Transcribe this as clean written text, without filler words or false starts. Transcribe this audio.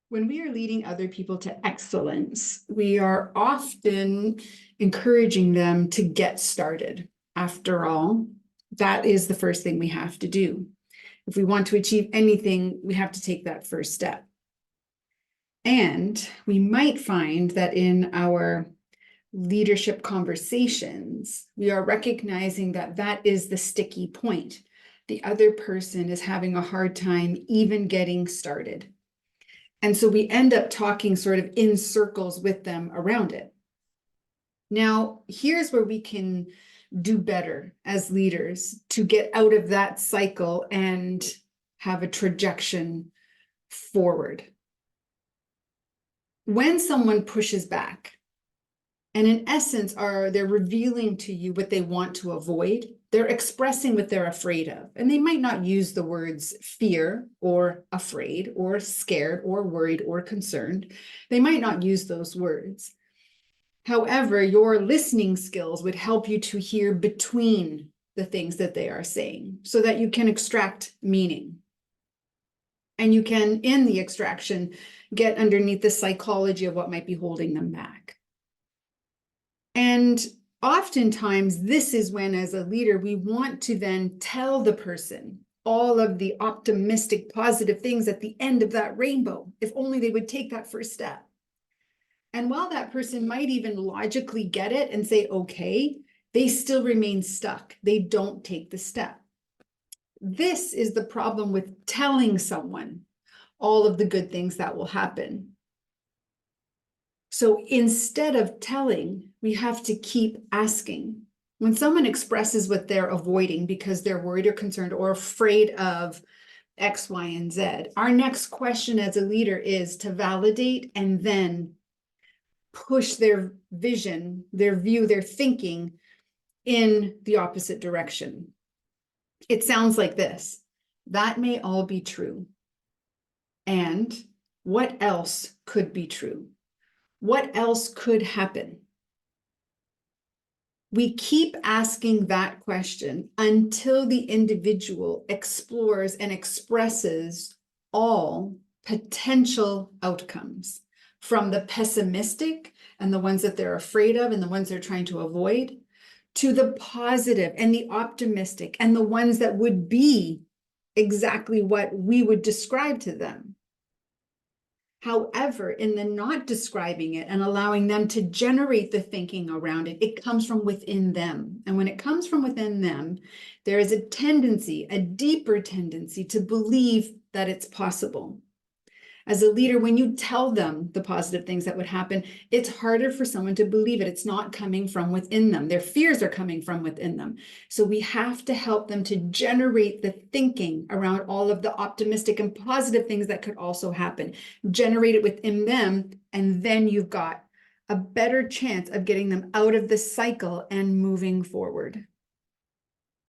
When we are leading other people to excellence, we are often encouraging them to get started. After all, that is the first thing we have to do. If we want to achieve anything, we have to take that first step. And we might find that in our leadership conversations, we are recognizing that that is the sticky point. The other person is having a hard time even getting started. And so we end up talking sort of in circles with them around it. Now, here's where we can do better as leaders to get out of that cycle and have a trajectory forward. When someone pushes back, and in essence they're revealing to you what they want to avoid, they're expressing what they're afraid of. And they might not use the words fear or afraid or scared or worried or concerned. They might not use those words. However, your listening skills would help you to hear between the things that they are saying so that you can extract meaning. And you can, in the extraction, get underneath the psychology of what might be holding them back. And oftentimes, this is when, as a leader, we want to then tell the person all of the optimistic, positive things at the end of that rainbow, if only they would take that first step. And while that person might even logically get it and say, okay, they still remain stuck. They don't take the step. This is the problem with telling someone all of the good things that will happen. So instead of telling, we have to keep asking. When someone expresses what they're avoiding because they're worried or concerned or afraid of X, Y, and Z, our next question as a leader is to validate and then push their vision, their view, their thinking in the opposite direction. It sounds like this: that may all be true. And what else could be true? What else could happen? We keep asking that question until the individual explores and expresses all potential outcomes, from the pessimistic and the ones that they're afraid of and the ones they're trying to avoid, to the positive and the optimistic and the ones that would be exactly what we would describe to them. However, in the not describing it and allowing them to generate the thinking around it, it comes from within them. And when it comes from within them, there is a tendency, a deeper tendency, to believe that it's possible. As a leader, when you tell them the positive things that would happen, it's harder for someone to believe it. It's not coming from within them. Their fears are coming from within them. So we have to help them to generate the thinking around all of the optimistic and positive things that could also happen. Generate it within them, and then you've got a better chance of getting them out of the cycle and moving forward.